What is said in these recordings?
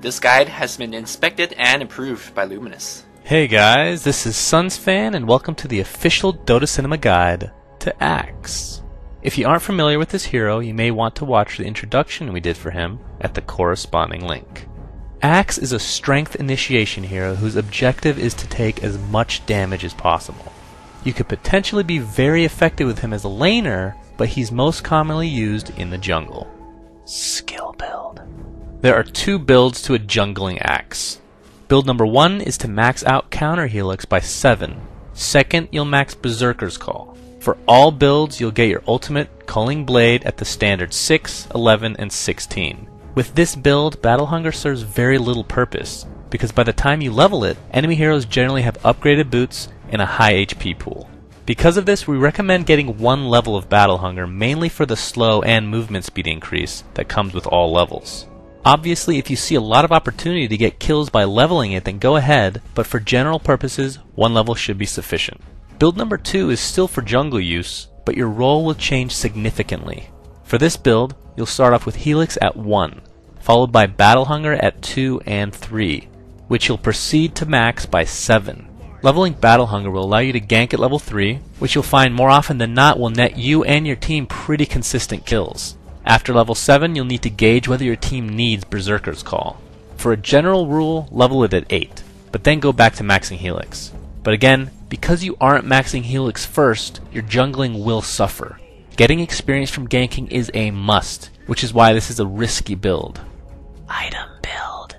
This guide has been inspected and approved by Luminous. Hey guys, this is SunsFan and welcome to the official Dota Cinema Guide to Axe. If you aren't familiar with this hero, you may want to watch the introduction we did for him at the corresponding link. Axe is a strength initiation hero whose objective is to take as much damage as possible. You could potentially be very effective with him as a laner, but he's most commonly used in the jungle. Skill build. There are two builds to a jungling Axe. Build number 1 is to max out counter Helix by 7. Second, you'll max Berserker's Call. For all builds, you'll get your ultimate Culling Blade at the standard 6, 11, and 16. With this build, Battle Hunger serves very little purpose, because by the time you level it, enemy heroes generally have upgraded boots and a high HP pool. Because of this, we recommend getting 1 level of Battle Hunger, mainly for the slow and movement speed increase that comes with all levels. Obviously, if you see a lot of opportunity to get kills by leveling it, then go ahead, but for general purposes, 1 level should be sufficient. Build number 2 is still for jungle use, but your role will change significantly. For this build, you'll start off with Helix at 1, followed by Battle Hunger at 2 and 3, which you'll proceed to max by 7. Leveling Battle Hunger will allow you to gank at level 3, which you'll find more often than not will net you and your team pretty consistent kills. After level 7, you'll need to gauge whether your team needs Berserker's Call. For a general rule, level it at 8, but then go back to maxing Helix. But again, because you aren't maxing Helix first, your jungling will suffer. Getting experience from ganking is a must, which is why this is a risky build. Item build.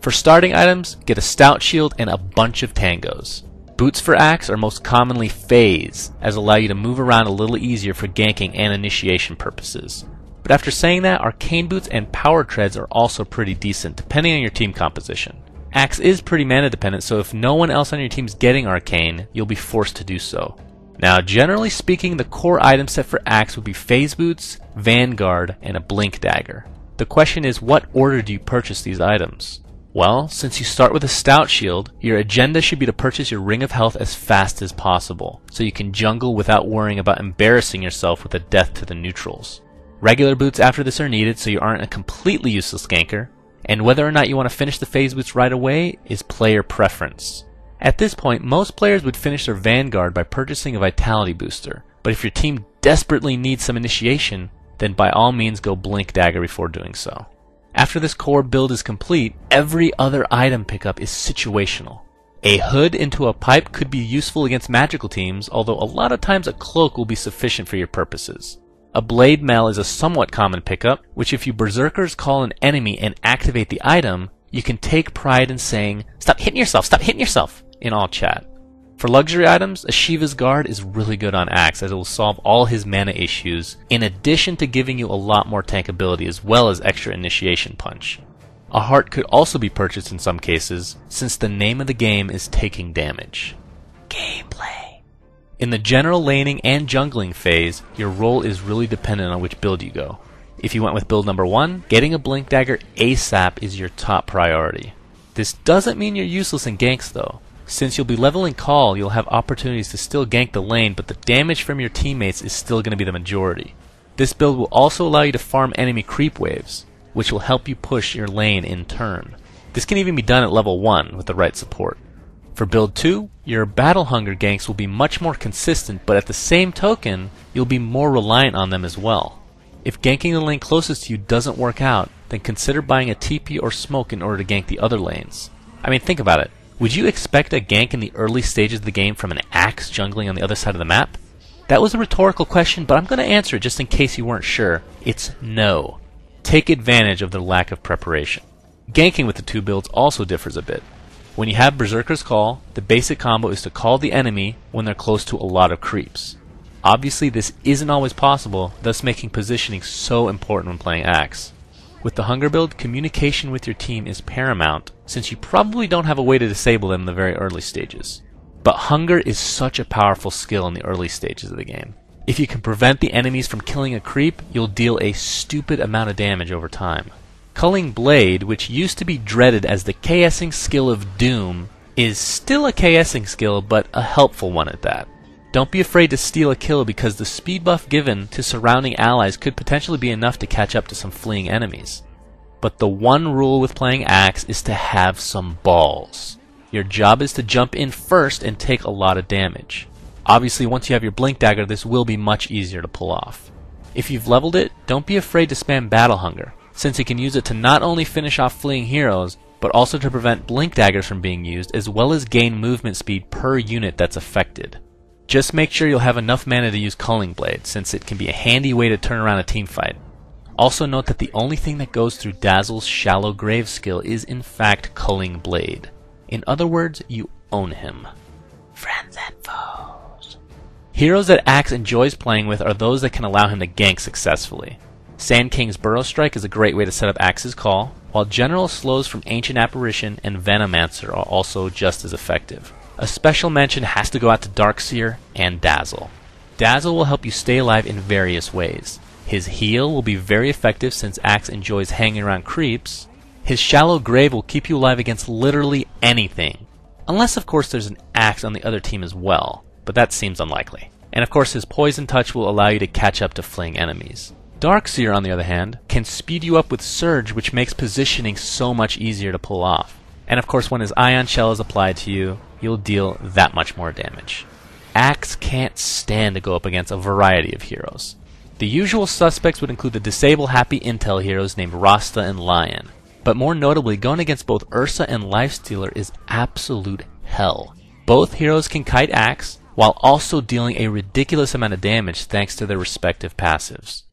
For starting items, get a stout shield and a bunch of tangos. Boots for Axe are most commonly phase, as allow you to move around a little easier for ganking and initiation purposes. But after saying that, arcane boots and power treads are also pretty decent, depending on your team composition. Axe is pretty mana dependent, so if no one else on your team is getting arcane, you'll be forced to do so. Now, generally speaking, the core item set for Axe would be phase boots, vanguard, and a blink dagger. The question is, what order do you purchase these items? Well, since you start with a stout shield, your agenda should be to purchase your ring of health as fast as possible, so you can jungle without worrying about embarrassing yourself with a death to the neutrals. Regular boots after this are needed so you aren't a completely useless ganker, and whether or not you want to finish the phase boots right away is player preference. At this point, most players would finish their vanguard by purchasing a vitality booster, but if your team desperately needs some initiation, then by all means go blink dagger before doing so. After this core build is complete, every other item pickup is situational. A hood into a pipe could be useful against magical teams, although a lot of times a cloak will be sufficient for your purposes. A blade mail is a somewhat common pickup, which if you Berserker's Call an enemy and activate the item, you can take pride in saying, "Stop hitting yourself," in all chat. For luxury items, a Shiva's Guard is really good on Axe, as it will solve all his mana issues, in addition to giving you a lot more tankability as well as extra initiation punch. A heart could also be purchased in some cases, since the name of the game is taking damage. Gameplay. In the general laning and jungling phase, your role is really dependent on which build you go. If you went with build number 1, getting a blink dagger ASAP is your top priority. This doesn't mean you're useless in ganks though. Since you'll be leveling Call, you'll have opportunities to still gank the lane, but the damage from your teammates is still going to be the majority. This build will also allow you to farm enemy creep waves, which will help you push your lane in turn. This can even be done at level 1 with the right support. For build 2, your Battle Hunger ganks will be much more consistent, but at the same token, you'll be more reliant on them as well. If ganking the lane closest to you doesn't work out, then consider buying a TP or smoke in order to gank the other lanes. I mean, think about it. Would you expect a gank in the early stages of the game from an Axe jungling on the other side of the map? That was a rhetorical question, but I'm going to answer it just in case you weren't sure. It's no. Take advantage of the lack of preparation. Ganking with the two builds also differs a bit. When you have Berserker's Call, the basic combo is to call the enemy when they're close to a lot of creeps. Obviously this isn't always possible, thus making positioning so important when playing Axe. With the Hunger build, communication with your team is paramount, since you probably don't have a way to disable them in the very early stages. But Hunger is such a powerful skill in the early stages of the game. If you can prevent the enemies from killing a creep, you'll deal a stupid amount of damage over time. Culling Blade, which used to be dreaded as the KSing skill of Doom, is still a KSing skill, but a helpful one at that. Don't be afraid to steal a kill because the speed buff given to surrounding allies could potentially be enough to catch up to some fleeing enemies. But the one rule with playing Axe is to have some balls. Your job is to jump in first and take a lot of damage. Obviously, once you have your Blink Dagger, this will be much easier to pull off. If you've leveled it, don't be afraid to spam Battle Hunger, since you can use it to not only finish off fleeing heroes, but also to prevent Blink Daggers from being used, as well as gain movement speed per unit that's affected. Just make sure you'll have enough mana to use Culling Blade, since it can be a handy way to turn around a teamfight. Also note that the only thing that goes through Dazzle's Shallow Grave skill is in fact Culling Blade. In other words, you own him. Friends and foes. Heroes that Axe enjoys playing with are those that can allow him to gank successfully. Sand King's Burrow Strike is a great way to set up Axe's Call, while General Slows from Ancient Apparition and Venomancer are also just as effective. A special mention has to go out to Darkseer and Dazzle. Dazzle will help you stay alive in various ways. His heal will be very effective since Axe enjoys hanging around creeps. His Shallow Grave will keep you alive against literally anything. Unless of course there's an Axe on the other team as well, but that seems unlikely. And of course his Poison Touch will allow you to catch up to fleeing enemies. Darkseer, on the other hand, can speed you up with Surge, which makes positioning so much easier to pull off. And of course when his Ion Shell is applied to you, you'll deal that much more damage. Axe can't stand to go up against a variety of heroes. The usual suspects would include the Disable Happy Intel heroes named Rasta and Lion. But more notably, going against both Ursa and Lifestealer is absolute hell. Both heroes can kite Axe, while also dealing a ridiculous amount of damage thanks to their respective passives.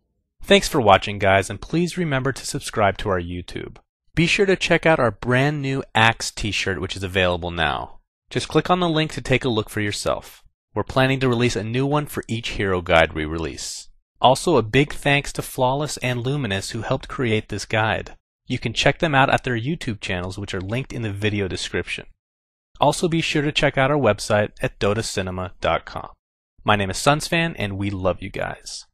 Thanks for watching, guys, and please remember to subscribe to our YouTube. Be sure to check out our brand new Axe t-shirt, which is available now. Just click on the link to take a look for yourself. We're planning to release a new one for each hero guide we release. Also, a big thanks to Flawless and Luminous who helped create this guide. You can check them out at their YouTube channels, which are linked in the video description. Also be sure to check out our website at dotacinema.com. My name is Sunsfan, and we love you guys.